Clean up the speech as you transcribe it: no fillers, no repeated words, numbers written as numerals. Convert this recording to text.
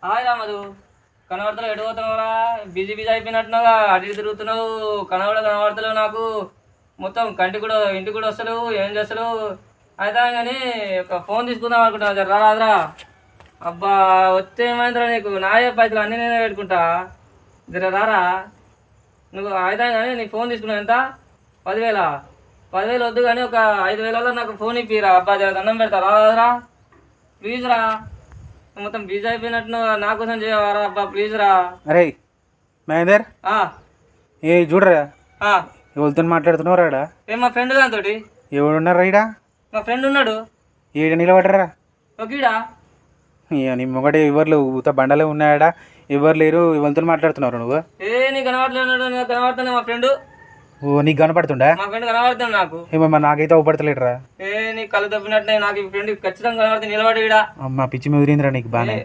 Hi రామదు, కనబడతలేవు, ఎటు పోతున్నావురా? Busy busy అయిపోయినట్టున్నావుగా, అటు ఇటు తిరుగుతున్నావు, కనబడతలేవు నాకు. మొత్తం కంటి కూడా ఇంటికి కూడా వస్తలేవు, ఏం చేస్తలేవు? అయితే కానీ ఒక ఫోన్ తీసుకుందాం అనుకుంటున్నా, జర రాదురా. అబ్బా, వచ్చే ఏమైందిరా నీకు? నాయే పైసలు అన్నీ నేనే పెట్టుకుంటా, జర రారా. నువ్వు అయితే కానీ నీ ఫోన్ తీసుకున్నావు ఎంత? 10,000? 10,000 వద్దు కానీ ఒక 5,000లో నాకు ఫోన్ ఇప్పిరా. అబ్బా జర దండం పెడతా, రాదురా ప్లీజ్ రా. మొత్తం బిజీ అయిపోయినట్టు నా కోసం చేయవారా? అబ్బా ప్లీజ్ రా. అరే మహేందర్, ఆ, ఏ చూడరా, ఆ. ఎవరితో మాట్లాడుతున్నావు రాడా? ఏ మా ఫ్రెండ్ దాంతోటి. ఎవడున్నారా ఈడ? మా ఫ్రెండ్ ఉన్నాడు ఈడ నిలబడరా. ఒకీడా. నీ మొగటి ఎవరు ఊత బండలే ఉన్నాయడా? ఎవరు లేరు, ఎవరితో మాట్లాడుతున్నారు నువ్వు? ఏ నీ కనబడలేడు, నాకు కనబడుతున్నా మా ఫ్రెండ్. ఓ నీకు కనపడుతుండా? మా ఫ్రెండ్ కనబడుతుంది నాకు. ఏమో నాకైతే అవపడతలేడురా. ఏ నీ కళ్ళు తప్పినట్టే నాకు ఈ ఫ్రెండ్ ఖచ్చితంగా కనబడుతుంది. నిలబడి ఈడ. అమ్మ పిచ్చి ముదిరిందిరా నీకు బానే.